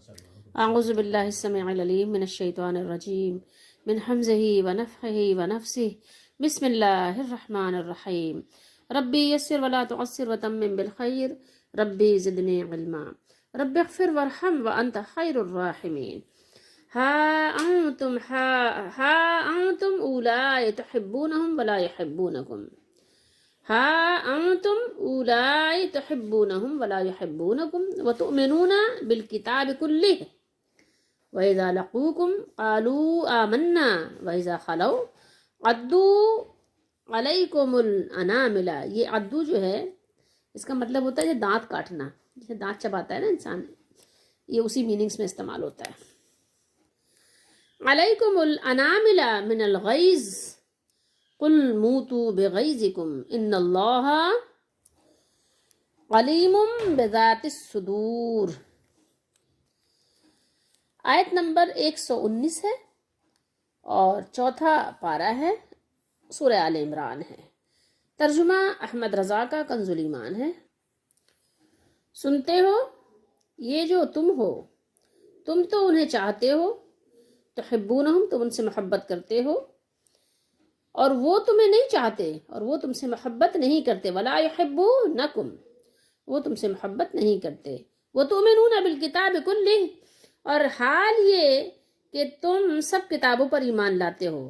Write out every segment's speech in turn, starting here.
اعوذ باللہ السمیع العلیم من الشیطان الرجیم من حمزہ ونفخہ ونفسہ بسم اللہ الرحمن الرحیم ربی یسر ولا تعسر وتمم بالخیر ربی زدنی علما رب اغفر وارحم وانت خیر الراحمین ہا انتم اولائی تحبونہم ولا یحبونکم انتم اولائی تحبونہم ولا یحبونکم وتؤمنون بالکتاب کلہ وَإِذَا لَقُوكُمْ قَالُوا آمَنَّا وَإِذَا خَلَوْا عَدُّوا عَلَيْكُمُ الْأَنَامِلَ۔ یہ عدو جو ہے اس کا مطلب ہوتا ہے یہ دانت کاٹنا، جیسے دانت چباتا ہے نا انسان، یہ اسی میننگز میں استعمال ہوتا ہے۔ عَلَيْكُمُ الْأَنَامِلَ مِنَ الْغَيْظِ قُلْ مُوتُوا بِغَيْظِكُمْ إِنَّ اللَّهَ عَلِيمٌ بِذَاتِ الصُّدُورِ۔ آیت نمبر 119 ہے اور چوتھا پارہ ہے، سورہ آل عمران ہے۔ ترجمہ احمد رضا کا کنز الایمان ہے۔ سنتے ہو یہ جو تم ہو، تم تو انہیں چاہتے ہو، تحبونہم تم ان سے محبت کرتے ہو، اور وہ تمہیں نہیں چاہتے اور وہ تم سے محبت نہیں کرتے، ولا یحبونکم وہ تم سے محبت نہیں کرتے، وتؤمنون بالکتاب کلہ اور حال یہ کہ تم سب کتابوں پر ایمان لاتے ہو۔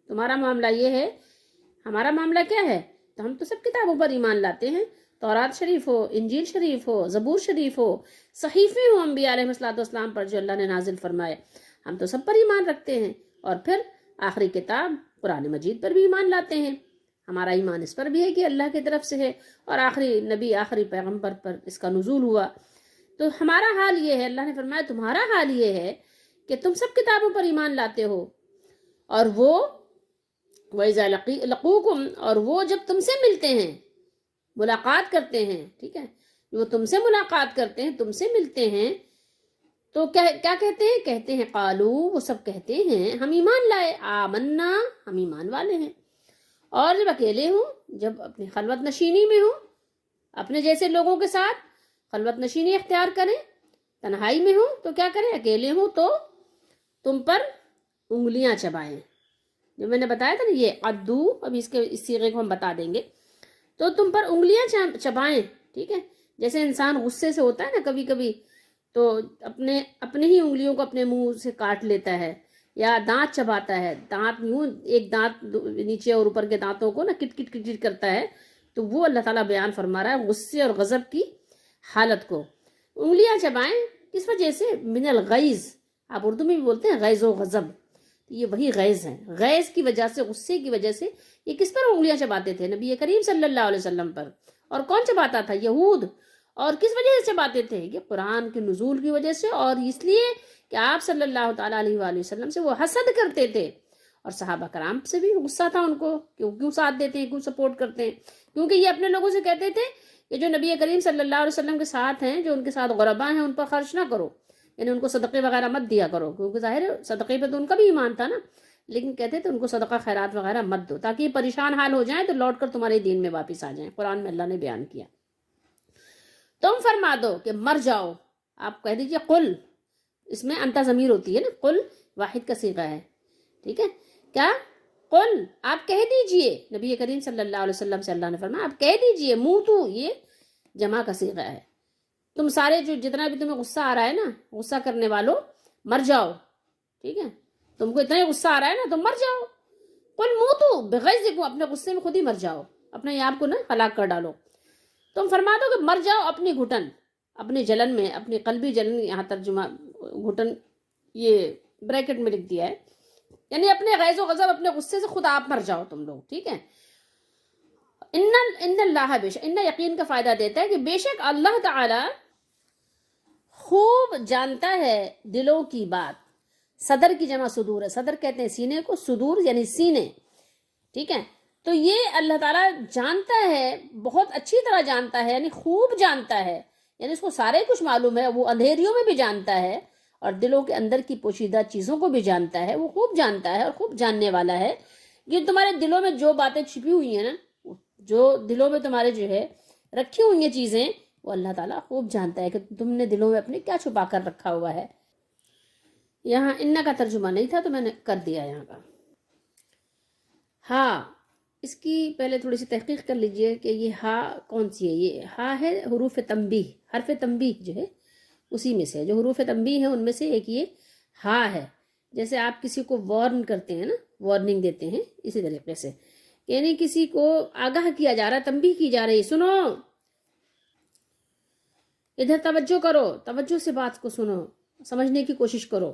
تمہارا معاملہ یہ ہے، ہمارا معاملہ کیا ہے؟ تو ہم تو سب کتابوں پر ایمان لاتے ہیں، تورات شریف ہو، انجیل شریف ہو، زبور شریف ہو، صحیفے ہو انبیاء علیہ السلام پر جو اللہ نے نازل فرمائے، ہم تو سب پر ایمان رکھتے ہیں، اور پھر آخری کتاب قرآن مجید پر بھی ایمان لاتے ہیں۔ ہمارا ایمان اس پر بھی ہے کہ اللہ کی طرف سے ہے اور آخری نبی، آخری پیغمبر پر اس کا نزول ہوا۔ تو ہمارا حال یہ ہے، اللہ نے فرمایا تمہارا حال یہ ہے کہ تم سب کتابوں پر ایمان لاتے ہو، اور وہ وَإِذَا لَقُوكُمْ اور وہ جب تم سے ملتے ہیں، ملاقات کرتے ہیں، ٹھیک ہے، وہ تم سے ملاقات کرتے ہیں، تم سے ملتے ہیں، تو کیا کہتے ہیں؟ کہتے ہیں قالو، وہ سب کہتے ہیں ہم ایمان لائے، آمنا ہم ایمان والے ہیں۔ اور جب اکیلے ہوں، جب اپنی خلوت نشینی میں ہوں، اپنے جیسے لوگوں کے ساتھ خلوت نشینی اختیار کریں، تنہائی میں ہوں تو کیا کریں؟ اکیلے ہوں تو تم پر انگلیاں چبائیں۔ جو میں نے بتایا تھا نا یہ عدو، ابھی اس صیغے کو ہم بتا دیں گے، تو تم پر انگلیاں چبائیں، ٹھیک ہے۔ جیسے انسان غصے سے ہوتا ہے نا کبھی کبھی، تو اپنے ہی انگلیوں کو اپنے منہ سے کاٹ لیتا ہے، یا دانت چباتا ہے، دانت یوں ایک دانت نیچے اور اوپر کے دانتوں کو نا کٹ کٹ کٹ کرتا ہے، تو وہ اللہ تعالیٰ بیان فرما رہا ہے غصے اور غضب کی حالت کو۔ انگلیاں چبائیں کس وجہ سے؟ من الغیظ، آپ اردو میں بھی بولتے ہیں غیظ و غضب، یہ وہی غیظ ہے، غیظ کی وجہ سے، غصے کی وجہ سے یہ کس پر انگلیاں چباتے تھے؟ نبی کریم صلی اللہ علیہ وسلم پر۔ اور کون چباتا تھا؟ یہود۔ اور کس وجہ سے چباتے تھے؟ یہ قرآن کے نزول کی وجہ سے، اور اس لیے کہ آپ صلی اللہ تعالیٰ علیہ وآلہ وسلم سے وہ حسد کرتے تھے، اور صحابہ کرام سے بھی غصہ تھا ان کو، کیوں ساتھ دیتے ہیں، کیوں سپورٹ کرتے ہیں؟ کیونکہ یہ اپنے لوگوں سے کہتے تھے کہ جو نبی کریم صلی اللہ علیہ وسلم کے ساتھ ہیں، جو ان کے ساتھ غربا ہیں، ان پر خرچ نہ کرو، یعنی ان کو صدقے وغیرہ مت دیا کرو، کیونکہ ظاہر ہے صدقے پہ تو ان کا بھی ایمان تھا نا، لیکن کہتے تھے ان کو صدقہ خیرات وغیرہ مت دو، تاکہ یہ پریشان حال ہو جائیں تو لوٹ کر تمہارے دین میں واپس آ جائیں۔ قرآن میں اللہ نے بیان کیا، تم فرما دو کہ مر جاؤ، آپ کہہ دیجئے قل، اس میں انت ضمیر ہوتی ہے نا، قل واحد کا صیغہ ہے، ٹھیک ہے، کیا؟ قل، آپ کہہ دیجئے، نبی کریم صلی اللہ علیہ وسلم سے اللہ نے فرمایا آپ کہہ دیجئے، موتو یہ جمع کا صیغہ ہے، تم سارے جو جتنا بھی تمہیں غصہ آ رہا ہے نا، غصہ کرنے والوں مر جاؤ، ٹھیک ہے، تم کو اتنا ہی غصہ آ رہا ہے نا، تم مر جاؤ، قل موتو بغیظکم، اپنے غصے میں خود ہی مر جاؤ، اپنے آپ کو نا ہلاک کر ڈالو، تم فرما دو کہ مر جاؤ اپنی گھٹن، اپنی جلن میں، اپنی قلبی جلن، یہاں ترجمہ گھٹن یہ بریکٹ میں لکھ دیا ہے، یعنی اپنے غیظ و غضب، اپنے غصے سے خود آپ مر جاؤ تم لوگ، ٹھیک ہے۔ ان اللہ بے شک، ان یقین کا فائدہ دیتا ہے کہ بے شک اللہ تعالی خوب جانتا ہے دلوں کی بات۔ صدر کی جمع صدور ہے، صدر کہتے ہیں سینے کو، صدور یعنی سینے، ٹھیک ہے، تو یہ اللہ تعالیٰ جانتا ہے، بہت اچھی طرح جانتا ہے، یعنی خوب جانتا ہے، یعنی اس کو سارے کچھ معلوم ہے، وہ اندھیریوں میں بھی جانتا ہے اور دلوں کے اندر کی پوشیدہ چیزوں کو بھی جانتا ہے، وہ خوب جانتا ہے اور خوب جاننے والا ہے۔ یہ تمہارے دلوں میں جو باتیں چھپی ہوئی ہیں نا، جو دلوں میں تمہارے جو ہے رکھی ہوئی ہیں چیزیں، وہ اللہ تعالیٰ خوب جانتا ہے کہ تم نے دلوں میں اپنے کیا چھپا کر رکھا ہوا ہے۔ یہاں ان کا ترجمہ نہیں تھا تو میں نے کر دیا یہاں کا۔ ہاں، اس کی پہلے تھوڑی سی تحقیق کر لیجئے کہ یہ ہا کون سی ہے۔ یہ ہا ہے حروف تنبیہ، حرف تنبیہ جو ہے اسی میں سے، جو حروف تنبیہ ہیں ان میں سے ایک یہ ہا ہے۔ جیسے آپ کسی کو وارن کرتے ہیں نا، وارننگ دیتے ہیں، اسی طریقے سے یعنی کسی کو آگاہ کیا جا رہا ہے، تنبیہ کی جا رہی ہے، سنو، ادھر توجہ کرو، توجہ سے بات کو سنو، سمجھنے کی کوشش کرو۔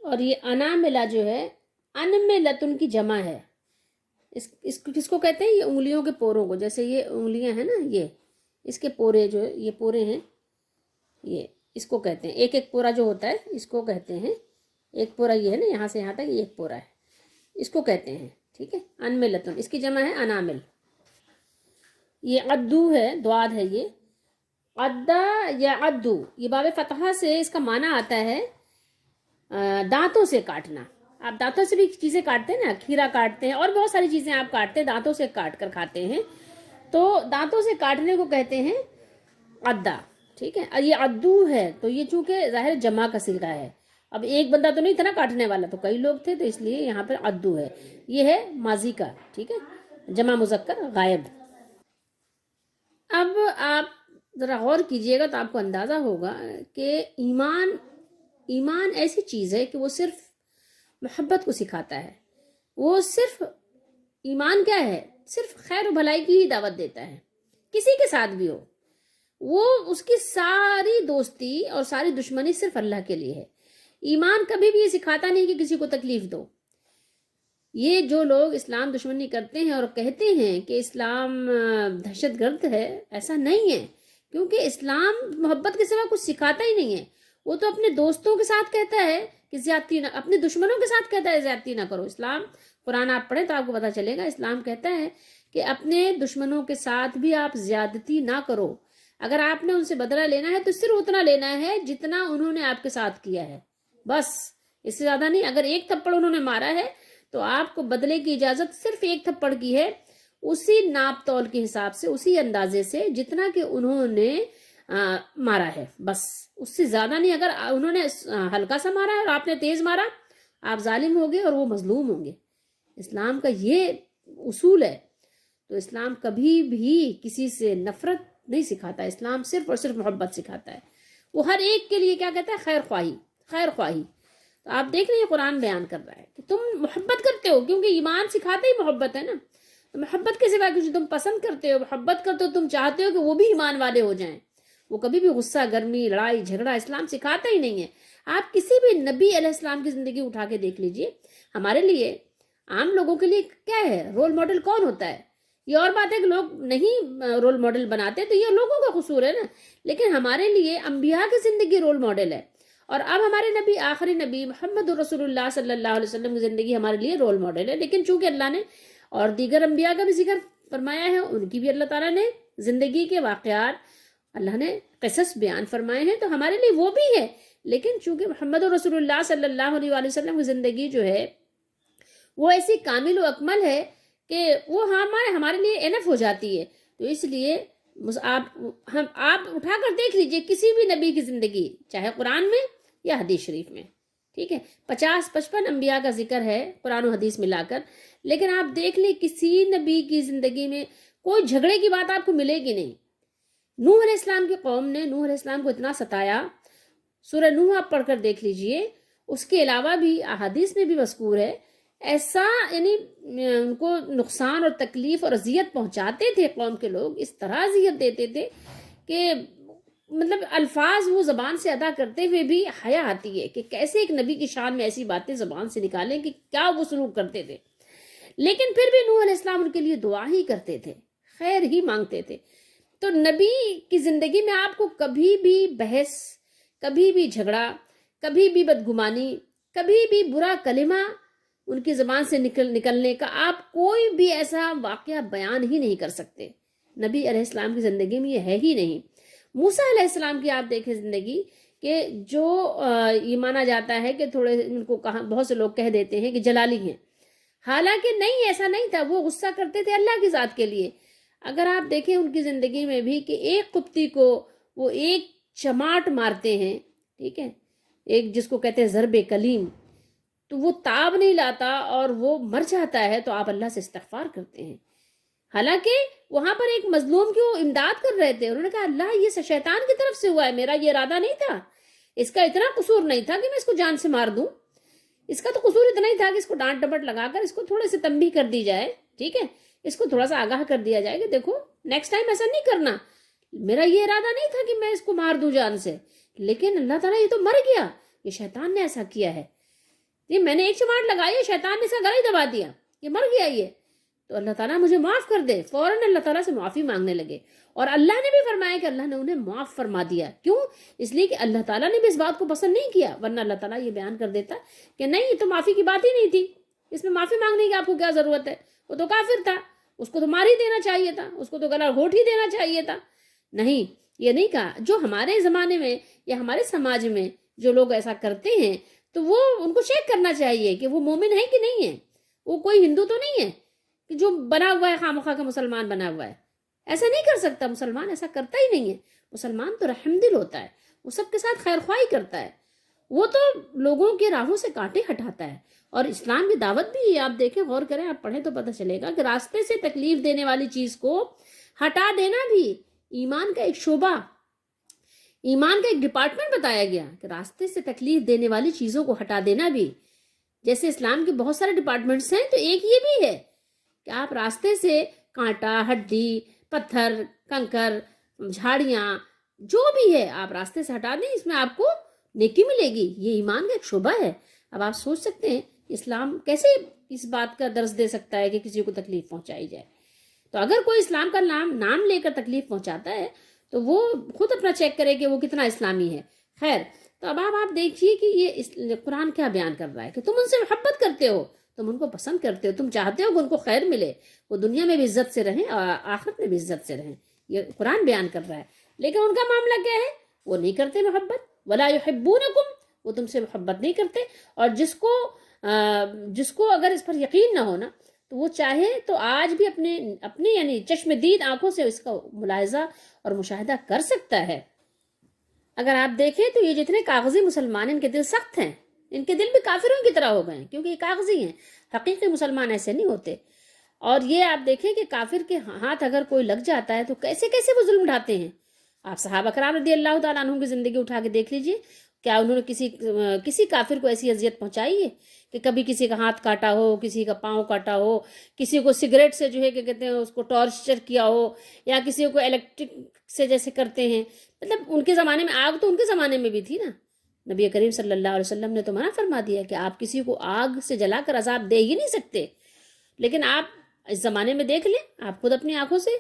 اور یہ اناملہ جو ہے، انملتن کی جمع ہے۔ اس کو کس کو کہتے ہیں؟ یہ انگلیوں کے پوروں کو، جیسے یہ انگلیاں ہیں نا، یہ اس کے پورے جو یہ پورے ہیں، یہ اس کو کہتے ہیں، ایک ایک پورا جو ہوتا ہے اس کو کہتے ہیں، ایک پورا یہ ہے نا، یہاں سے یہاں تک یہ ایک پورا ہے، اس کو کہتے ہیں، ٹھیک ہے، انملتن، اس کی جمع ہے انامل۔ یہ عدو ہے، دواد ہے، یہ عدا یا عدو، یہ باب فتحہ سے اس کا معنی آتا ہے دانتوں سے کاٹنا۔ آپ دانتوں سے بھی چیزیں کاٹتے ہیں نا، کھیرا کاٹتے ہیں اور بہت ساری چیزیں آپ کاٹتے ہیں، دانتوں سے کاٹ کر کھاتے ہیں، تو دانتوں سے کاٹنے کو کہتے ہیں عدا، ٹھیک ہے۔ اور یہ عدو ہے تو یہ چونکہ ظاہر جمع کا صیغہ ہے، اب ایک بندہ تو نہیں تھا نا کاٹنے والا، تو کئی لوگ تھے، تو اس لیے یہاں پر عدو ہے، یہ ہے ماضی کا، ٹھیک ہے، جمع مذکر غائب۔ اب آپ ذرا غور کیجئے گا تو آپ کو اندازہ ہوگا کہ ایمان ایسی چیز ہے کہ وہ صرف محبت کو سکھاتا ہے۔ وہ صرف ایمان کیا ہے؟ صرف خیر و بھلائی کی ہی دعوت دیتا ہے، کسی کے ساتھ بھی ہو۔ وہ اس کی ساری دوستی اور ساری دشمنی صرف اللہ کے لیے ہے۔ ایمان کبھی بھی یہ سکھاتا نہیں کہ کسی کو تکلیف دو۔ یہ جو لوگ اسلام دشمنی کرتے ہیں اور کہتے ہیں کہ اسلام دہشت گرد ہے، ایسا نہیں ہے، کیونکہ اسلام محبت کے سوا کچھ سکھاتا ہی نہیں ہے۔ وہ تو اپنے دوستوں کے ساتھ کہتا ہے کہ زیادتی نہ، اپنے دشمنوں کے ساتھ کہتا ہے زیادتی نہ کرو۔ اسلام قرآن آپ پڑھیں تو آپ کو پتہ چلے گا، اسلام کہتا ہے کہ اپنے دشمنوں کے ساتھ بھی آپ زیادتی نہ کرو۔ اگر آپ نے ان سے بدلہ لینا ہے تو صرف اتنا لینا ہے جتنا انہوں نے آپ کے ساتھ کیا ہے، بس، اس سے زیادہ نہیں۔ اگر ایک تھپڑ انہوں نے مارا ہے تو آپ کو بدلے کی اجازت صرف ایک تھپڑ کی ہے، اسی ناپ تول کے حساب سے، اسی اندازے سے جتنا کہ انہوں نے مارا ہے، بس، اس سے زیادہ نہیں۔ اگر انہوں نے ہلکا سا مارا ہے اور آپ نے تیز مارا، آپ ظالم ہوگے اور وہ مظلوم ہوں گے۔ اسلام کا یہ اصول ہے۔ تو اسلام کبھی بھی کسی سے نفرت نہیں سکھاتا، اسلام صرف اور صرف محبت سکھاتا ہے۔ وہ ہر ایک کے لیے کیا کہتا ہے؟ خیر خواہی، خیر خواہی۔ تو آپ دیکھ رہے ہیں قرآن بیان کر رہا ہے کہ تم محبت کرتے ہو، کیونکہ ایمان سکھاتے ہی محبت ہے نا۔ تو محبت کے سوا کچھ تم پسند کرتے ہو، محبت کرتے ہو، تم چاہتے ہو کہ وہ بھی ایمان والے ہو جائیں۔ وہ کبھی بھی غصہ، گرمی، لڑائی جھگڑا اسلام سکھاتا ہی نہیں ہے۔ آپ کسی بھی نبی علیہ السلام کی زندگی اٹھا کے دیکھ لیجئے، ہمارے لیے، عام لوگوں کے لیے کیا ہے؟ رول ماڈل کون ہوتا ہے؟ یہ اور بات ہے کہ لوگ نہیں رول ماڈل بناتے تو یہ لوگوں کا قصور ہے نا، لیکن ہمارے لیے انبیاء کی زندگی رول ماڈل ہے۔ اور اب ہمارے نبی، آخری نبی محمد رسول اللہ صلی اللہ علیہ وسلم کی زندگی ہمارے لیے رول ماڈل ہے۔ لیکن چونکہ اللہ نے اور دیگر انبیاء کا بھی ذکر فرمایا ہے، ان کی بھی اللہ تعالیٰ نے زندگی کے واقعات، اللہ نے قصص بیان فرمائے ہیں، تو ہمارے لیے وہ بھی ہے۔ لیکن چونکہ محمد رسول اللہ صلی اللہ علیہ وسلم کی زندگی جو ہے وہ ایسی کامل و اکمل ہے کہ وہ ہمارے لیے انف ہو جاتی ہے۔ تو اس لیے آپ اٹھا کر دیکھ لیجئے کسی بھی نبی کی زندگی، چاہے قرآن میں یا حدیث شریف میں، ٹھیک ہے، 50-55 انبیاء کا ذکر ہے قرآن و حدیث ملا کر، لیکن آپ دیکھ لیں کسی نبی کی زندگی میں کوئی جھگڑے کی بات آپ کو ملے گی نہیں۔ نوح علیہ السلام کی قوم نے نوح علیہ السلام کو اتنا ستایا، سورہ نوح آپ پڑھ کر دیکھ لیجئے، اس کے علاوہ بھی احادیث میں بھی مذکور ہے، ایسا یعنی ان کو نقصان اور تکلیف اور اذیت پہنچاتے تھے قوم کے لوگ، اس طرح اذیت دیتے تھے کہ مطلب الفاظ وہ زبان سے ادا کرتے ہوئے بھی حیا آتی ہے کہ کیسے ایک نبی کی شان میں ایسی باتیں زبان سے نکالیں کہ کیا وہ سلوک کرتے تھے۔ لیکن پھر بھی نوح علیہ السلام ان کے لیے دعا ہی کرتے تھے، خیر ہی مانگتے تھے۔ تو نبی کی زندگی میں آپ کو کبھی بھی بحث، کبھی بھی جھگڑا، کبھی بھی بدگمانی، کبھی بھی برا کلمہ ان کی زبان سے نکلنے کا آپ کوئی بھی ایسا واقعہ بیان ہی نہیں کر سکتے۔ نبی علیہ السلام کی زندگی میں یہ ہے ہی نہیں۔ موسیٰ علیہ السلام کی آپ دیکھیں زندگی کہ جو یہ مانا جاتا ہے کہ تھوڑے ان کو بہت سے لوگ کہہ دیتے ہیں کہ جلالی ہیں، حالانکہ نہیں، ایسا نہیں تھا، وہ غصہ کرتے تھے اللہ کی ذات کے لیے۔ اگر آپ دیکھیں ان کی زندگی میں بھی کہ ایک قبطی کو وہ ایک چماٹ مارتے ہیں، ٹھیک ہے، ایک جس کو کہتے ہیں ضرب کلیم، تو وہ تاب نہیں لاتا اور وہ مر جاتا ہے، تو آپ اللہ سے استغفار کرتے ہیں. حالانکہ وہاں پر ایک مظلوم کی وہ امداد کر رہے تھے، انہوں نے کہا اللہ یہ شیطان کی طرف سے ہوا ہے، میرا یہ ارادہ نہیں تھا، اس کا اتنا قصور نہیں تھا کہ میں اس کو جان سے مار دوں، اس کا تو قصور اتنا ہی تھا کہ اس کو ڈانٹ ڈپٹ لگا کر اس کو تھوڑے سے تنبیہ کر دی جائے، ٹھیک ہے، اس کو تھوڑا سا آگاہ کر دیا جائے کہ دیکھو نیکسٹ ٹائم ایسا نہیں کرنا، میرا یہ ارادہ نہیں تھا کہ میں اس کو مار دوں جان سے، لیکن اللہ تعالیٰ یہ تو مر گیا، یہ شیطان نے ایسا کیا ہے، یہ میں نے ایک چماٹ لگائی ہے، شیطان نے اس کا گلا ہی دبا دیا، یہ مر گیا یہ، تو اللہ تعالیٰ مجھے معاف کر دے. فوراً اللہ تعالیٰ سے معافی مانگنے لگے، اور اللہ نے بھی فرمایا کہ اللہ نے انہیں معاف فرما دیا. کیوں؟ اس لیے کہ اللہ تعالیٰ نے بھی اس بات کو پسند نہیں کیا، ورنہ اللہ تعالیٰ یہ بیان کر دیتا کہ نہیں یہ تو معافی کی بات ہی نہیں تھی، اس میں معافی مانگنے کی آپ کو کیا ضرورت ہے، وہ تو کافر تھا، اس کو تو مار ہی دینا چاہیے تھا، اس کو تو گلا گھونٹ ہی دینا چاہیے تھا. نہیں، یہ نہیں کہا. جو ہمارے زمانے میں یا ہمارے سماج میں جو لوگ ایسا کرتے ہیں تو وہ ان کو چیک کرنا چاہیے کہ وہ مومن ہے کہ نہیں ہے، وہ کوئی ہندو تو نہیں ہے کہ جو بنا ہوا ہے خامخواہ کا مسلمان بنا ہوا ہے. ایسا نہیں کر سکتا، مسلمان ایسا کرتا ہی نہیں ہے. مسلمان تو رحم دل ہوتا ہے، وہ سب کے ساتھ خیر خواہی کرتا ہے، وہ تو لوگوں کے راہوں سے کانٹے ہٹاتا ہے. اور اسلام کی دعوت بھی آپ دیکھیں، غور کریں، آپ پڑھیں تو پتہ چلے گا کہ راستے سے تکلیف دینے والی چیز کو ہٹا دینا بھی ایمان کا ایک شعبہ، ایمان کا ایک ڈپارٹمنٹ بتایا گیا کہ راستے سے تکلیف دینے والی چیزوں کو ہٹا دینا بھی. جیسے اسلام کے بہت سارے ڈپارٹمنٹس ہیں تو ایک یہ بھی ہے کہ آپ راستے سے کانٹا، ہڈی، پتھر، کنکر، جھاڑیاں جو بھی ہے آپ راستے سے ہٹا دیں، اس میں آپ کو نیکی ملے گی. یہ ایمان کا ایک شعبہ ہے. اب آپ سوچ سکتے ہیں اسلام کیسے اس بات کا درس دے سکتا ہے کہ کسی کو تکلیف پہنچائی جائے. تو اگر کوئی اسلام کا نام لے کر تکلیف پہنچاتا ہے تو وہ خود اپنا چیک کرے کہ وہ کتنا اسلامی ہے. خیر، تو اب آپ دیکھیے کہ یہ قرآن کیا بیان کر رہا ہے کہ تم ان سے محبت کرتے ہو، تم ان کو پسند کرتے ہو، تم چاہتے ہو کہ ان کو خیر ملے، وہ دنیا میں بھی عزت سے رہیں اور آخرت میں بھی عزت سے رہیں. یہ قرآن بیان کر رہا ہے. لیکن ان کا معاملہ کیا ہے؟ وہ نہیں کرتے محبت. ولا یحبونکم، وہ تم سے محبت نہیں کرتے. اور جس کو اگر اس پر یقین نہ ہونا تو وہ چاہے تو آج بھی اپنے یعنی چشم دید آنکھوں سے اس کا ملاحظہ اور مشاہدہ کر سکتا ہے. اگر آپ دیکھیں تو یہ جتنے کاغذی مسلمان ہیں ان کے دل سخت ہیں، ان کے دل بھی کافروں کی طرح ہو گئے ہیں، کیونکہ یہ کاغذی ہیں. حقیقی مسلمان ایسے نہیں ہوتے. اور یہ آپ دیکھیں کہ کافر کے ہاتھ اگر کوئی لگ جاتا ہے تو کیسے کیسے وہ ظلم اٹھاتے ہیں. آپ صحابہ کرام رضی اللہ تعالیٰ عنہ کی زندگی اٹھا کے دیکھ لیجئے، کیا انہوں نے کسی کافر کو ایسی اذیت پہنچائی ہے کہ کبھی کسی کا ہاتھ کاٹا ہو، کسی کا پاؤں کاٹا ہو، کسی کو سگریٹ سے جو ہے کہ کہتے ہیں اس کو ٹارچر کیا ہو، یا کسی کو الیکٹرک سے جیسے کرتے ہیں. مطلب ان کے زمانے میں آگ تو ان کے زمانے میں بھی تھی نا. نبی کریم صلی اللہ علیہ وسلم نے تو منع فرما دیا کہ آپ کسی کو آگ سے جلا کر عذاب دے ہی نہیں سکتے. لیکن آپ اس زمانے میں دیکھ لیں، آپ خود اپنی آنکھوں سے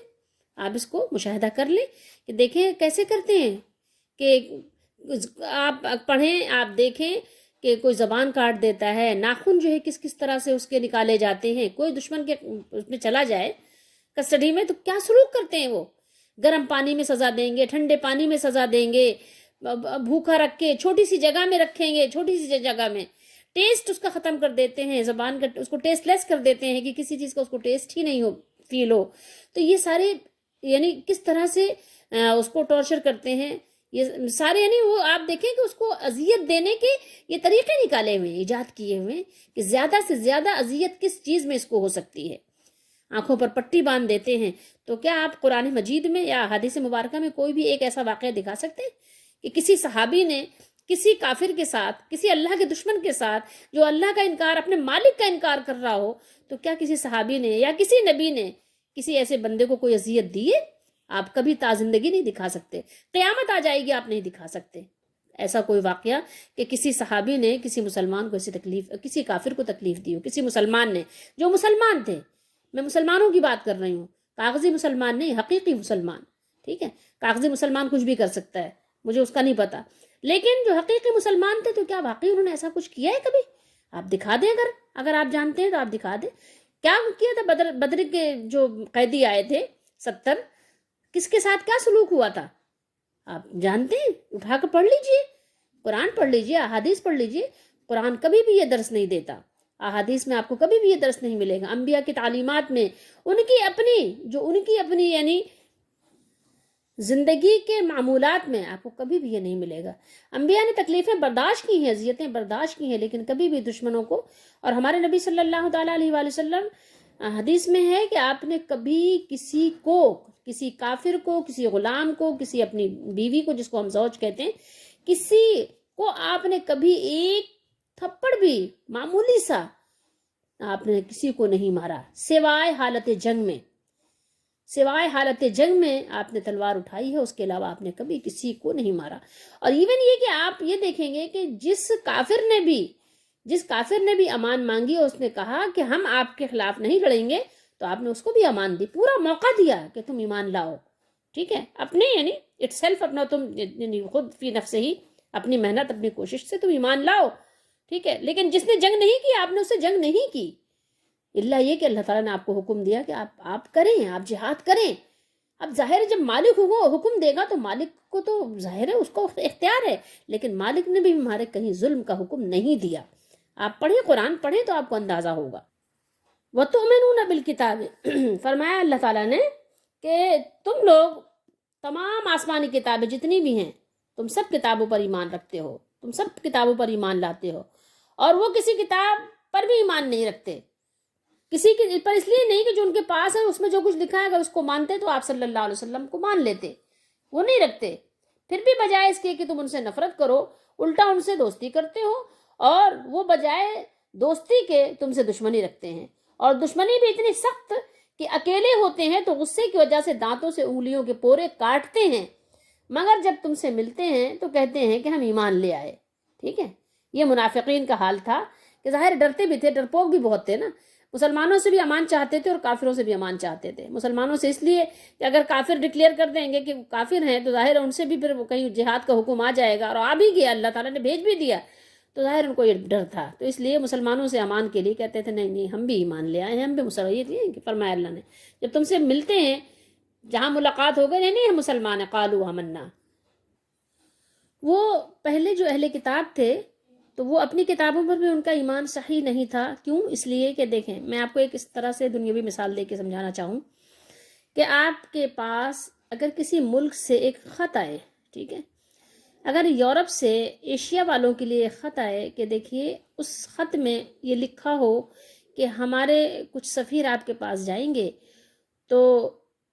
آپ اس کو مشاہدہ کر لیں کہ دیکھیں کیسے کرتے ہیں. کہ آپ پڑھیں، آپ دیکھیں کہ کوئی زبان کاٹ دیتا ہے، ناخن جو ہے کس کس طرح سے اس کے نکالے جاتے ہیں. کوئی دشمن کے اس میں چلا جائے کسٹڈی میں تو کیا سلوک کرتے ہیں. وہ گرم پانی میں سزا دیں گے، ٹھنڈے پانی میں سزا دیں گے، بھوکا رکھ کے چھوٹی سی جگہ میں رکھیں گے، چھوٹی سی جگہ میں ٹیسٹ اس کا ختم کر دیتے ہیں، زبان کا اس کو ٹیسٹ لیس کر دیتے ہیں کہ کسی چیز کا اس کو ٹیسٹ ہی نہیں ہو، فیل ہو. تو یہ سارے یعنی کس طرح سے اس کو ٹارچر کرتے ہیں. یہ سارے یعنی وہ آپ دیکھیں کہ اس کو اذیت دینے کے یہ طریقے نکالے ہوئے، ایجاد کیے ہوئے کہ زیادہ سے زیادہ اذیت کس چیز میں اس کو ہو سکتی ہے. آنکھوں پر پٹی باندھ دیتے ہیں. تو کیا آپ قرآن مجید میں یا حدیث مبارکہ میں کوئی بھی ایک ایسا واقعہ دکھا سکتے ہیں کہ کسی صحابی نے کسی کافر کے ساتھ، کسی اللہ کے دشمن کے ساتھ جو اللہ کا انکار، اپنے مالک کا انکار کر رہا ہو، تو کیا کسی صحابی نے یا کسی نبی نے کسی ایسے بندے کو کوئی اذیت دی ہے؟ آپ کبھی تازندگی نہیں دکھا سکتے. قیامت آ جائے گی آپ نہیں دکھا سکتے ایسا کوئی واقعہ کہ کسی صحابی نے کسی مسلمان کو ایسی تکلیف، کسی کافر کو تکلیف دی ہو. کسی مسلمان نے جو مسلمان تھے، میں مسلمانوں کی بات کر رہی ہوں، کاغذی مسلمان نہیں، حقیقی مسلمان. ٹھیک ہے، کاغذی مسلمان کچھ بھی کر سکتا ہے، مجھے اس کا نہیں پتا، لیکن جو حقیقی مسلمان تھے تو کیا واقعی انہوں نے ایسا کچھ کیا ہے کبھی؟ آپ دکھا دیں، اگر آپ جانتے ہیں تو آپ دکھا دیں. کیا کیا تھا بدر کے جو قیدی آئے تھے 70، کس کے ساتھ کیا سلوک ہوا تھا آپ جانتے ہیں؟ اٹھا کر پڑھ لیجئے، قرآن پڑھ لیجئے، احادیث پڑھ لیجئے. قرآن کبھی بھی یہ درس نہیں دیتا احادیث میں آپ کو کبھی بھی یہ درس نہیں ملے گا. انبیاء کی تعلیمات میں ان کی اپنی یعنی زندگی کے معمولات میں آپ کو کبھی بھی یہ نہیں ملے گا. انبیاء نے تکلیفیں برداشت کی ہیں، اذیتیں برداشت کی ہیں، لیکن کبھی بھی دشمنوں کو، اور ہمارے نبی صلی اللہ تعالیٰ علیہ وآلہ وسلم حدیث میں ہے کہ آپ نے کبھی کسی کو، کسی کافر کو، کسی غلام کو، کسی اپنی بیوی کو جس کو ہم زوج کہتے ہیں، کسی کو آپ نے کبھی ایک تھپڑ بھی معمولی سا آپ نے کسی کو نہیں مارا، سوائے حالت جنگ میں. سوائے حالت جنگ میں آپ نے تلوار اٹھائی ہے، اس کے علاوہ آپ نے کبھی کسی کو نہیں مارا. اور ایون یہ کہ آپ یہ دیکھیں گے کہ جس کافر نے بھی امان مانگی اور اس نے کہا کہ ہم آپ کے خلاف نہیں لڑیں گے، تو آپ نے اس کو بھی امان دی، پورا موقع دیا کہ تم ایمان لاؤ. ٹھیک ہے، اپنے یعنی اٹ سیلف، اپنا تم خود فی نفس ہی، اپنی محنت اپنی کوشش سے تم ایمان لاؤ. ٹھیک ہے، لیکن جس نے جنگ نہیں کی آپ نے اس سے جنگ نہیں کی، اللہ یہ کہ اللہ تعالیٰ نے آپ کو حکم دیا کہ آپ کریں، آپ جہاد کریں. اب ظاہر ہے جب مالک حکم دے گا تو مالک کو تو ظاہر ہے اس کو اختیار ہے، لیکن مالک نے بھی ہمارے کہیں ظلم کا حکم نہیں دیا. آپ پڑھیں، قرآن پڑھیں تو آپ کو اندازہ ہوگا. وَتُؤْمِنُونَ بِالْكِتَابِ، فرمایا اللہ تعالیٰ نے کہ تم لوگ تمام آسمانی کتابیں جتنی بھی ہیں، تم سب کتابوں پر ایمان رکھتے ہو، تم سب کتابوں پر ایمان لاتے ہو، اور وہ کسی کتاب پر بھی ایمان نہیں رکھتے، کسی کے پر اس لیے نہیں کہ جو ان کے پاس ہے اس میں جو کچھ لکھا ہے اگر اس کو مانتے تو آپ صلی اللہ علیہ وسلم کو مان لیتے، وہ نہیں رکھتے. پھر بھی بجائے اس کے کہ تم ان سے نفرت کرو، الٹا ان سے دوستی کرتے ہو، اور وہ بجائے دوستی کے تم سے دشمنی رکھتے ہیں، اور دشمنی بھی اتنی سخت کہ اکیلے ہوتے ہیں تو غصے کی وجہ سے دانتوں سے انگلیوں کے پورے کاٹتے ہیں، مگر جب تم سے ملتے ہیں تو کہتے ہیں کہ ہم ایمان لے آئے. ٹھیک ہے، یہ منافقین کا حال تھا کہ ظاہر ڈرتے بھی تھے، ڈرپوک بھی بہت تھے نا. مسلمانوں سے بھی امان چاہتے تھے اور کافروں سے بھی امان چاہتے تھے. مسلمانوں سے اس لیے کہ اگر کافر ڈکلیئر کر دیں گے کہ کافر ہیں تو ظاہر ان سے بھی پھر کہیں جہاد کا حکم آ جائے گا، اور آ بھی گیا، اللہ تعالیٰ نے بھیج بھی دیا، تو ظاہر ان کو یہ ڈر تھا. تو اس لیے مسلمانوں سے امان کے لیے کہتے تھے نہیں ہم بھی ایمان لے آئے ہیں، ہم بھی مسلمان. فرمایا اللہ نے جب تم سے ملتے ہیں، جہاں ملاقات ہو گئی، نہیں ہم مسلمان ہیں، قالوا آمنا. وہ پہلے جو اہل کتاب تھے تو وہ اپنی کتابوں پر بھی ان کا ایمان صحیح نہیں تھا. کیوں؟ اس لیے کہ دیکھیں، میں آپ کو ایک اس طرح سے دنیاوی مثال دے کے سمجھانا چاہوں کہ آپ کے پاس اگر کسی ملک سے ایک خط آئے، ٹھیک ہے، اگر یورپ سے ایشیا والوں کے لیے ایک خط آئے کہ دیکھیے اس خط میں یہ لکھا ہو کہ ہمارے کچھ سفیر آپ کے پاس جائیں گے، تو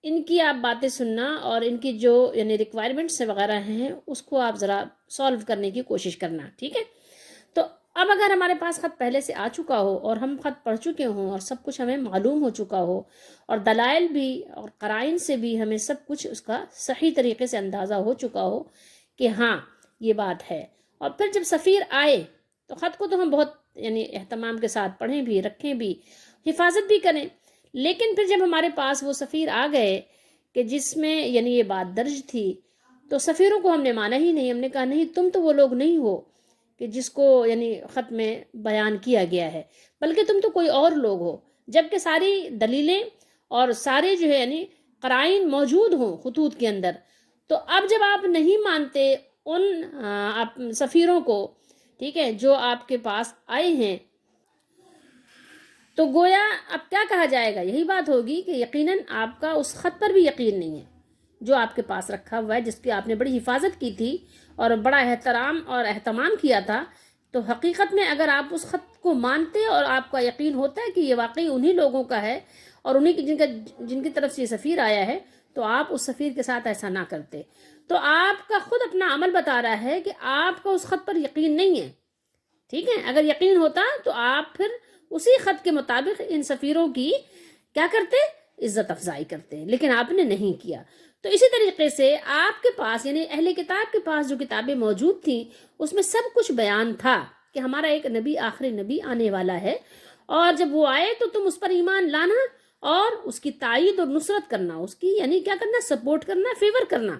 ان کی آپ باتیں سننا اور ان کی جو یعنی ریکوائرمنٹس وغیرہ ہیں اس کو آپ ذرا سالو کرنے کی کوشش کرنا. ٹھیک ہے، تو اب اگر ہمارے پاس خط پہلے سے آ چکا ہو اور ہم خط پڑھ چکے ہوں اور سب کچھ ہمیں معلوم ہو چکا ہو اور دلائل بھی اور قرائن سے بھی ہمیں سب کچھ اس کا صحیح طریقے سے اندازہ ہو چکا ہو کہ ہاں یہ بات ہے، اور پھر جب سفیر آئے تو خط کو تو ہم بہت یعنی اہتمام کے ساتھ پڑھیں بھی، رکھیں بھی، حفاظت بھی کریں. لیکن پھر جب ہمارے پاس وہ سفیر آ گئے کہ جس میں یعنی یہ بات درج تھی، تو سفیروں کو ہم نے مانا ہی نہیں. ہم نے کہا نہیں، تم تو وہ لوگ نہیں ہو کہ جس کو یعنی خط میں بیان کیا گیا ہے، بلکہ تم تو کوئی اور لوگ ہو، جبکہ ساری دلیلیں اور سارے جو ہے یعنی قرائن موجود ہوں خطوط کے اندر. تو اب جب آپ نہیں مانتے ان سفیروں کو، ٹھیک ہے، جو آپ کے پاس آئے ہیں، تو گویا اب کیا کہا جائے گا؟ یہی بات ہوگی کہ یقیناً آپ کا اس خط پر بھی یقین نہیں ہے جو آپ کے پاس رکھا ہوا ہے، جس کی آپ نے بڑی حفاظت کی تھی اور بڑا احترام اور اہتمام کیا تھا. تو حقیقت میں اگر آپ اس خط کو مانتے اور آپ کا یقین ہوتا ہے کہ یہ واقعی انہی لوگوں کا ہے اور انہی کی جن کی طرف سے یہ سفیر آیا ہے، تو آپ اس سفیر کے ساتھ ایسا نہ کرتے. تو آپ کا خود اپنا عمل بتا رہا ہے کہ آپ کا اس خط پر یقین نہیں ہے. ٹھیک ہے، اگر یقین ہوتا تو آپ پھر اسی خط کے مطابق ان سفیروں کی کیا کرتے؟ عزت افزائی کرتے، لیکن آپ نے نہیں کیا. تو اسی طریقے سے آپ کے پاس یعنی اہل کتاب کے پاس جو کتابیں موجود تھیں اس میں سب کچھ بیان تھا کہ ہمارا ایک نبی، آخری نبی آنے والا ہے، اور جب وہ آئے تو تم اس پر ایمان لانا اور اس کی تائید اور نصرت کرنا، اس کی یعنی کیا کرنا؟ سپورٹ کرنا، فیور کرنا.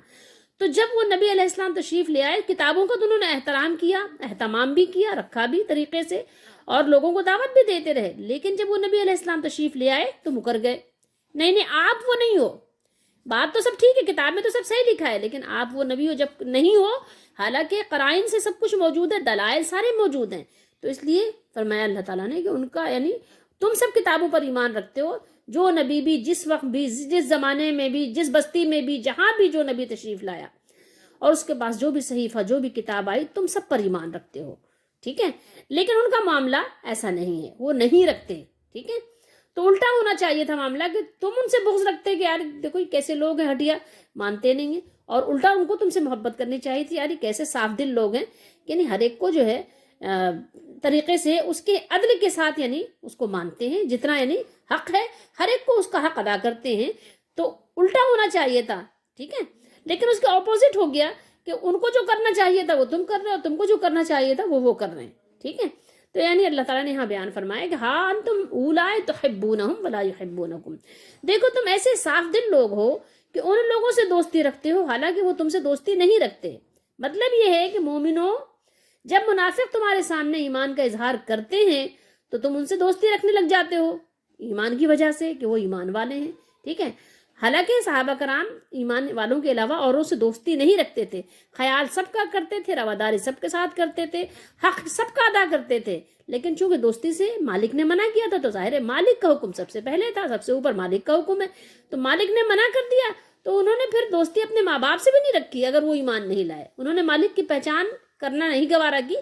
تو جب وہ نبی علیہ السلام تشریف لے آئے، کتابوں کا تو انہوں نے احترام کیا، اہتمام بھی کیا، رکھا بھی طریقے سے، اور لوگوں کو دعوت بھی دیتے رہے. لیکن جب وہ نبی علیہ السلام تشریف لے آئے تو مکر گئے. نہیں آپ وہ نہیں ہو. بات تو سب ٹھیک ہے، کتاب میں تو سب صحیح لکھا ہے، لیکن آپ وہ نبی ہو جب نہیں ہو، حالانکہ قرائن سے سب کچھ موجود ہے، دلائل سارے موجود ہیں، تو اس لیے فرمایا اللہ تعالیٰ نے کہ ان کا یعنی تم سب کتابوں پر ایمان رکھتے ہو، جو نبی بھی جس وقت بھی جس زمانے میں بھی جس بستی میں بھی جہاں بھی جو نبی تشریف لایا اور اس کے پاس جو بھی صحیفہ جو بھی کتاب آئی تم سب پر ایمان رکھتے ہو، ٹھیک ہے. لیکن ان کا معاملہ ایسا نہیں ہے، وہ نہیں رکھتے، ٹھیک ہے. تو الٹا ہونا چاہیے تھا معاملہ کہ تم ان سے بغض رکھتے کہ یار دیکھو یہ کیسے لوگ ہیں، ہٹیا مانتے نہیں ہیں، اور الٹا ان کو تم سے محبت کرنی چاہیے تھی، یار یہ کیسے صاف دل لوگ ہیں، یعنی ہر ایک کو جو ہے طریقے سے اس کے عدل کے ساتھ یعنی اس کو مانتے ہیں، جتنا یعنی حق ہے ہر ایک کو اس کا حق ادا کرتے ہیں. تو الٹا ہونا چاہیے تھا، ٹھیک ہے. لیکن اس کے اپوزٹ ہو گیا کہ ان کو جو کرنا چاہیے تھا وہ تم کر رہے ہو، تم کو جو کرنا چاہیے تھا وہ کر رہے ہیں، ٹھیک ہے. تو یعنی اللہ تعالیٰ نے یہاں بیان فرمایا کہ ہاں انتم اولئک تحبونہم ولا یحبونکم، دیکھو تم ایسے صاف دل لوگ ہو کہ ان لوگوں سے دوستی رکھتے ہو حالانکہ وہ تم سے دوستی نہیں رکھتے. مطلب یہ ہے کہ مومنوں جب منافق تمہارے سامنے ایمان کا اظہار کرتے ہیں تو تم ان سے دوستی رکھنے لگ جاتے ہو ایمان کی وجہ سے کہ وہ ایمان والے ہیں، ٹھیک ہے. حالانکہ صحابہ کرام ایمان والوں کے علاوہ اوروں سے دوستی نہیں رکھتے تھے، خیال سب کا کرتے تھے، رواداری سب کے ساتھ کرتے تھے، حق سب کا ادا کرتے تھے. لیکن چونکہ دوستی سے مالک نے منع کیا تھا تو ظاہر ہے مالک کا حکم سب سے پہلے تھا، سب سے اوپر مالک کا حکم ہے. تو مالک نے منع کر دیا تو انہوں نے پھر دوستی اپنے ماں باپ سے بھی نہیں رکھی اگر وہ ایمان نہیں لائے. انہوں نے مالک کی پہچان کرنا نہیں گوارا کی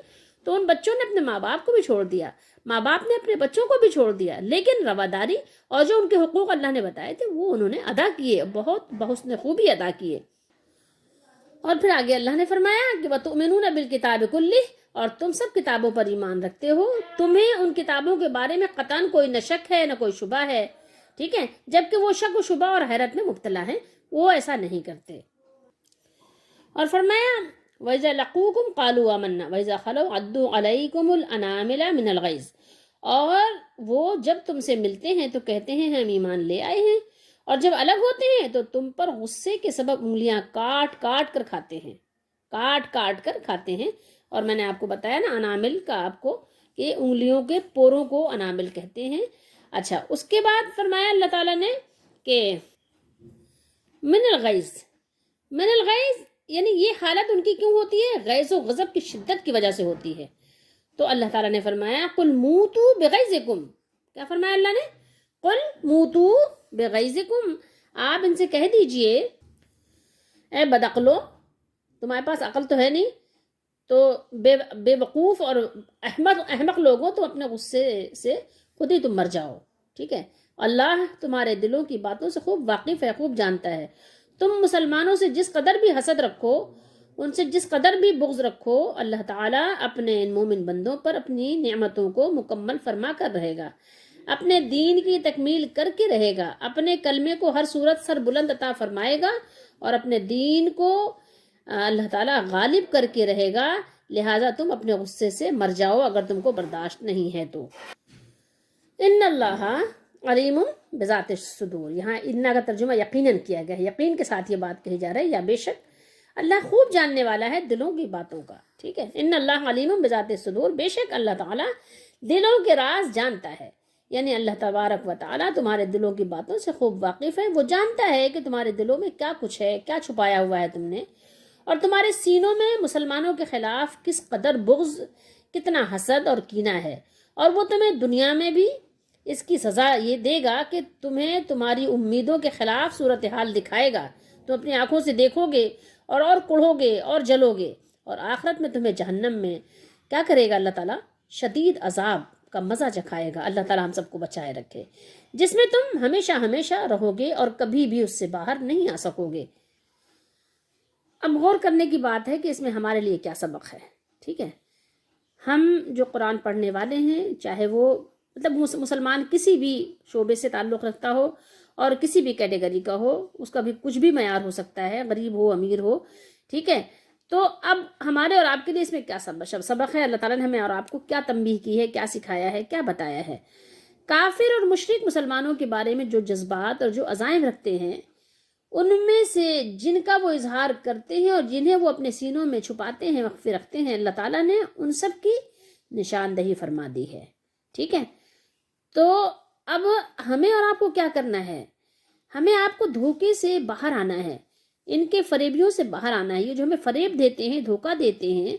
تو ان بچوں نے اپنے ماں باپ کو بھی چھوڑ دیا، ماں باپ نے اپنے بچوں کو بھی چھوڑ دیا. لیکن رواداری اور جو ان کے حقوق اللہ نے بتائے تھے وہ انہوں نے ادا کیے، بہت بحسن خوبی ادا کیے. اور پھر آگے اللہ نے فرمایا کہ وَتُؤْمِنُونَ بِالْكِتَابِ كُلِّهِ، اور تم سب کتابوں پر ایمان رکھتے ہو، تمہیں ان کتابوں کے بارے میں قطعاً کوئی نہ شک ہے نہ کوئی شبہ ہے، ٹھیک ہے. جبکہ وہ شک و شبہ اور حیرت میں مبتلا ہیں، وہ ایسا نہیں کرتے. اور فرمایا وَإِذَا لَقُوكُمْ قَالُوا آمَنَّا وَإِذَا خَلَوْا عَضُّوا عَلَيْكُمُ الْأَنَامِلَ مِنَ الْغَيْظِ، اور وہ جب تم سے ملتے ہیں تو کہتے ہیں ہم ایمان لے آئے ہیں، اور جب الگ ہوتے ہیں تو تم پر غصے کے سبب انگلیاں کاٹ کاٹ کر کھاتے ہیں، کاٹ کاٹ کر کھاتے ہیں. اور میں نے آپ کو بتایا نا انامل کا آپ کو کہ انگلیوں کے پوروں کو انامل کہتے ہیں. اچھا اس کے بعد فرمایا اللہ تعالیٰ نے کہ من الغیظ، من الغیظ یعنی یہ حالت ان کی کیوں ہوتی ہے؟ غیظ و غضب کی شدت کی وجہ سے ہوتی ہے. تو اللہ تعالیٰ نے فرمایا قل موتوا بغیظکم، کیا فرمایا اللہ نے؟ قل موتوا بغیظکم، آپ ان سے کہہ دیجئے اے بدعقلو، تمہارے پاس عقل تو ہے نہیں، تو بے وقوف اور احمق لوگوں تو اپنے غصے سے خود ہی تم مر جاؤ، ٹھیک ہے. اللہ تمہارے دلوں کی باتوں سے خوب واقف ہے، خوب جانتا ہے. تم مسلمانوں سے جس قدر بھی حسد رکھو، ان سے جس قدر بھی بغض رکھو، اللہ تعالیٰ اپنے ان مومن بندوں پر اپنی نعمتوں کو مکمل فرما کر رہے گا، اپنے دین کی تکمیل کر کے رہے گا، اپنے کلمے کو ہر صورت سر بلند عطا فرمائے گا اور اپنے دین کو اللہ تعالیٰ غالب کر کے رہے گا. لہٰذا تم اپنے غصے سے مر جاؤ اگر تم کو برداشت نہیں ہے تو. ان اللہ علیم بذات الصدور، یہاں انا کا ترجمہ یقیناً کیا گیا ہے، یقین کے ساتھ یہ بات کہی جا رہا ہے، یا بے شک اللہ خوب جاننے والا ہے دلوں کی باتوں کا، ٹھیک ہے. ان اللہ علیم بذات الصدور، بے شک اللہ تعالیٰ دلوں کے راز جانتا ہے، یعنی اللہ تبارک و تعالیٰ تمہارے دلوں کی باتوں سے خوب واقف ہے. وہ جانتا ہے کہ تمہارے دلوں میں کیا کچھ ہے، کیا چھپایا ہوا ہے تم نے، اور تمہارے سینوں میں مسلمانوں کے خلاف کس قدر بغض، کتنا حسد اور کینہ ہے. اور وہ تمہیں دنیا میں بھی اس کی سزا یہ دے گا کہ تمہیں تمہاری امیدوں کے خلاف صورتحال دکھائے گا، تم اپنی آنکھوں سے دیکھو گے اور کڑھو گے اور جلو گے، اور آخرت میں تمہیں جہنم میں کیا کرے گا اللہ تعالیٰ؟ شدید عذاب کا مزہ چکھائے گا. اللہ تعالیٰ ہم سب کو بچائے رکھے، جس میں تم ہمیشہ ہمیشہ رہو گے اور کبھی بھی اس سے باہر نہیں آ سکو گے. اب غور کرنے کی بات ہے کہ اس میں ہمارے لیے کیا سبق ہے، ٹھیک ہے. ہم جو قرآن پڑھنے والے ہیں، چاہے وہ مطلب مسلمان کسی بھی شعبے سے تعلق رکھتا ہو اور کسی بھی کیٹیگری کا ہو، اس کا بھی کچھ بھی معیار ہو سکتا ہے، غریب ہو امیر ہو، ٹھیک ہے. تو اب ہمارے اور آپ کے لیے اس میں کیا سبق ہے؟ اللہ تعالیٰ نے ہمیں اور آپ کو کیا تنبیہ کی ہے، کیا سکھایا ہے، کیا بتایا ہے؟ کافر اور مشرک مسلمانوں کے بارے میں جو جذبات اور جو عزائم رکھتے ہیں، ان میں سے جن کا وہ اظہار کرتے ہیں اور جنہیں وہ اپنے سینوں میں چھپاتے ہیں، مخفی رکھتے ہیں، اللہ تعالیٰ نے ان سب کی نشاندہی فرما دی ہے، ٹھیک ہے. تو اب ہمیں اور آپ کو کیا کرنا ہے؟ ہمیں آپ کو دھوکے سے باہر آنا ہے، ان کے فریبیوں سے باہر آنا ہے. یہ جو ہمیں فریب دیتے ہیں، دھوکہ دیتے ہیں،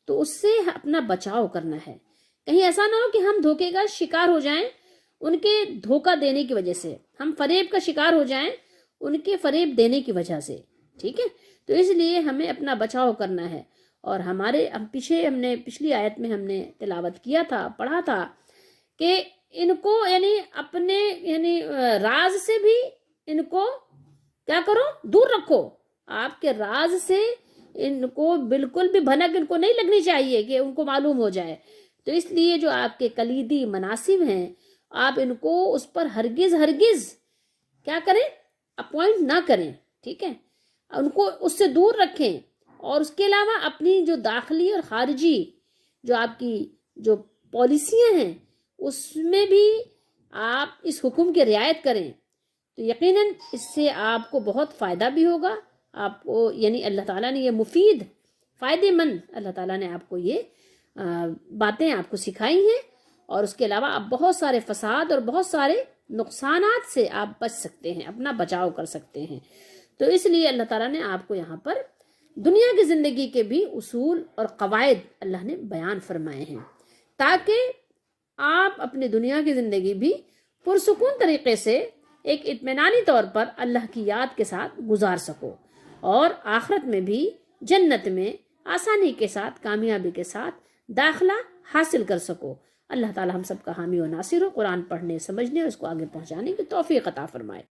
تو اس سے اپنا بچاؤ کرنا ہے. کہیں ایسا نہ ہو کہ ہم دھوکے کا شکار ہو جائیں ان کے دھوکہ دینے کی وجہ سے، ہم فریب کا شکار ہو جائیں ان کے فریب دینے کی وجہ سے، ٹھیک ہے؟ تو اس لیے ہمیں اپنا بچاؤ کرنا ہے۔ اور ہم نے پچھلی آیت میں ہم نے تلاوت کیا تھا، پڑھا تھا کہ ان کو یعنی اپنے راز سے بھی ان کو کیا کرو، دور رکھو۔ آپ کے راز سے ان کو بالکل بھی بھنک ان کو نہیں لگنی چاہیے کہ ان کو معلوم ہو جائے۔ تو اس لیے جو آپ کے کلیدی مناصب ہیں آپ ان کو اس پر ہرگز کیا کریں، اپوائنٹ نہ کریں، ٹھیک ہے؟ ان کو اس سے دور رکھیں۔ اور اس کے علاوہ اپنی جو داخلی اور خارجی جو آپ کی جو پالیسیاں ہیں اس میں بھی آپ اس حکم کی رعایت کریں، تو یقیناً اس سے آپ کو بہت فائدہ بھی ہوگا۔ آپ کو یعنی اللہ تعالیٰ نے یہ مفید فائدے مند اللہ تعالیٰ نے آپ کو یہ باتیں آپ کو سکھائی ہیں، اور اس کے علاوہ آپ بہت سارے فساد اور بہت سارے نقصانات سے آپ بچ سکتے ہیں، اپنا بچاؤ کر سکتے ہیں۔ تو اس لیے اللہ تعالیٰ نے آپ کو یہاں پر دنیا کی زندگی کے بھی اصول اور قواعد اللہ نے بیان فرمائے ہیں، تاکہ آپ اپنی دنیا کی زندگی بھی پرسکون طریقے سے ایک اطمینانی طور پر اللہ کی یاد کے ساتھ گزار سکو، اور آخرت میں بھی جنت میں آسانی کے ساتھ کامیابی کے ساتھ داخلہ حاصل کر سکو۔ اللہ تعالی ہم سب کا حامی و ناصر ہو، قرآن پڑھنے، سمجھنے اور اس کو آگے پہنچانے کی توفیق عطا فرمائے۔